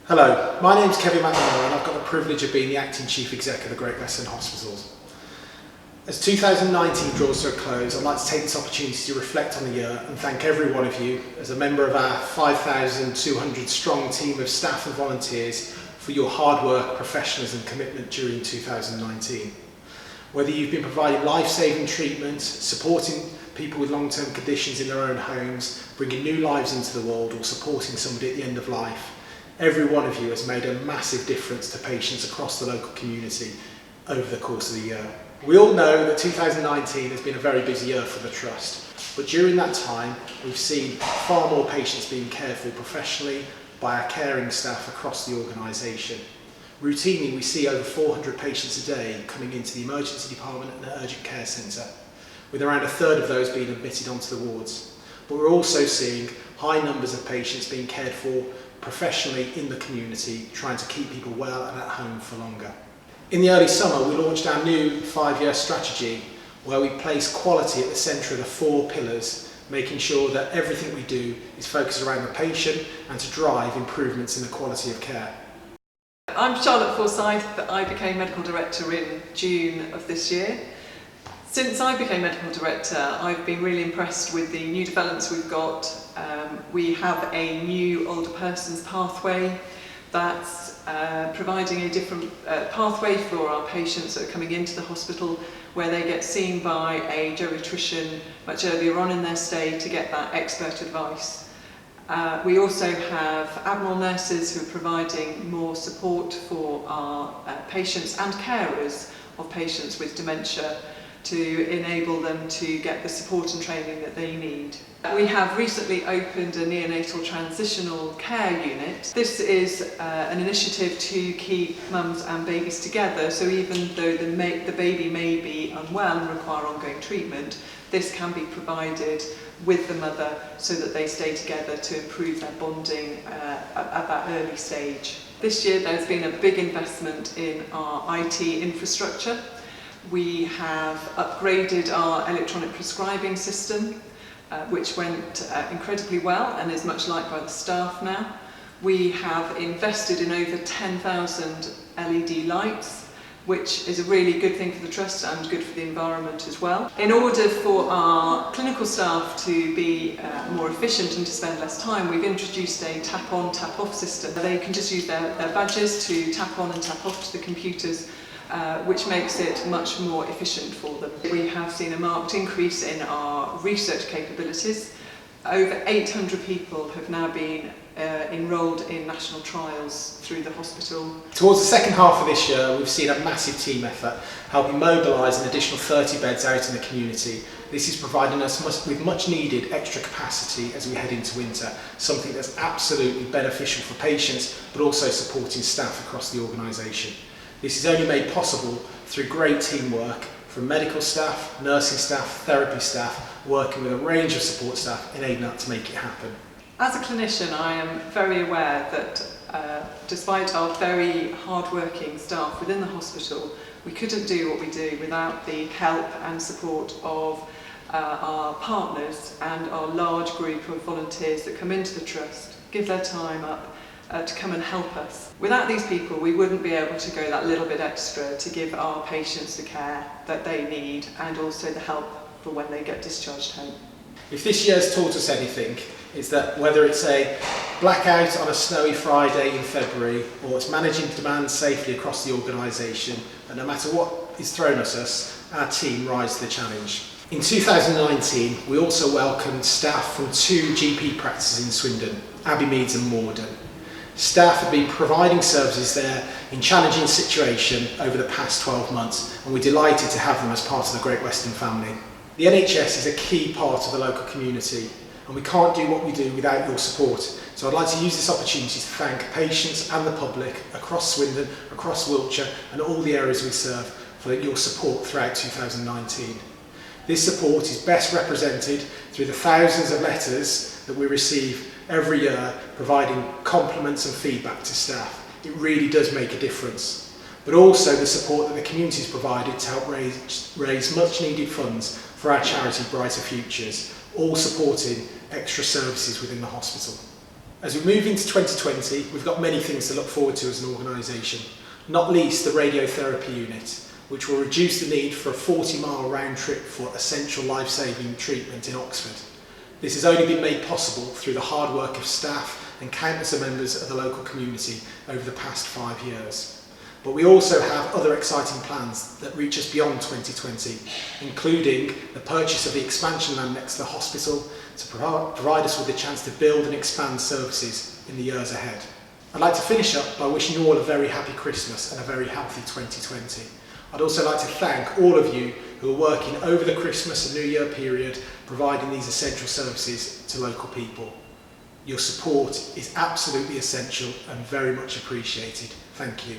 Hello, my name's Kevin McNamara and I've got the privilege of being the Acting Chief Exec of the Great Western Hospitals. As 2019 draws to a close, I'd like to take this opportunity to reflect on the year and thank every one of you as a member of our 5,200 strong team of staff and volunteers for your hard work, professionalism and commitment during 2019. Whether you've been providing life-saving treatment, supporting people with long-term conditions in their own homes, bringing new lives into the world or supporting somebody at the end of life, every one of you has made a massive difference to patients across the local community over the course of the year. We all know that 2019 has been a very busy year for the Trust, but during that time we've seen far more patients being cared for professionally by our caring staff across the organisation. Routinely we see over 400 patients a day coming into the emergency department and the urgent care centre, with around a third of those being admitted onto the wards. But we're also seeing high numbers of patients being cared for professionally in the community, trying to keep people well and at home for longer. In the early summer we launched our new 5-year strategy where we place quality at the centre of the 4 pillars, making sure that everything we do is focused around the patient and to drive improvements in the quality of care. I'm Charlotte Forsyth. I became Medical Director in June of this year. Since I became Medical Director, I've been really impressed with the new developments we've got. We have a new older persons pathway that's providing a different pathway for our patients that are coming into the hospital, where they get seen by a geriatrician much earlier on in their stay to get that expert advice. We also have Admiral nurses who are providing more support for our patients and carers of patients with dementia to enable them to get the support and training that they need. We have recently opened a neonatal transitional care unit. This is an initiative to keep mums and babies together, so even though the baby may be unwell and require ongoing treatment, this can be provided with the mother so that they stay together to improve their bonding at that early stage. This year there's been a big investment in our IT infrastructure. We have upgraded our electronic prescribing system, which went incredibly well and is much liked by the staff now. We have invested in over 10,000 LED lights, which is a really good thing for the Trust and good for the environment as well. In order for our clinical staff to be more efficient and to spend less time, we've introduced a tap-on, tap-off system. They can just use their badges to tap on and tap off to the computers, which makes it much more efficient for them. We have seen a marked increase in our research capabilities. Over 800 people have now been enrolled in national trials through the hospital. Towards the second half of this year we've seen a massive team effort helping mobilise an additional 30 beds out in the community. This is providing us with much needed extra capacity as we head into winter, something that's absolutely beneficial for patients but also supporting staff across the organisation. This is only made possible through great teamwork from medical staff, nursing staff, therapy staff, working with a range of support staff enabling that to make it happen. As a clinician, I am very aware that despite our very hard-working staff within the hospital, we couldn't do what we do without the help and support of our partners and our large group of volunteers that come into the Trust, give their time up to come and help us. Without these people, we wouldn't be able to go that little bit extra to give our patients the care that they need and also the help for when they get discharged home. If this year's taught us anything, it's that whether it's a blackout on a snowy Friday in February or it's managing demand safely across the organisation, and no matter what is thrown at us, our team rise to the challenge. In 2019, we also welcomed staff from 2 GP practices in Swindon, Abbey Meads and Morden. Staff have been providing services there in challenging situation over the past 12 months, and we're delighted to have them as part of the Great Western family. The NHS is a key part of the local community, and we can't do what we do without your support. So I'd like to use this opportunity to thank patients and the public across Swindon, across Wiltshire and all the areas we serve for your support throughout 2019. This support is best represented through the thousands of letters that we receive every year providing compliments and feedback to staff. It really does make a difference. But also the support that the community has provided to help raise much needed funds for our charity Brighter Futures, all supporting extra services within the hospital. As we move into 2020, we've got many things to look forward to as an organisation, not least the radiotherapy unit, which will reduce the need for a 40-mile round trip for essential life-saving treatment in Oxford. This has only been made possible through the hard work of staff and countless of members of the local community over the past 5 years. But we also have other exciting plans that reach us beyond 2020, including the purchase of the expansion land next to the hospital to provide us with the chance to build and expand services in the years ahead. I'd like to finish up by wishing you all a very happy Christmas and a very healthy 2020. I'd also like to thank all of you who are working over the Christmas and New Year period providing these essential services to local people. Your support is absolutely essential and very much appreciated. Thank you.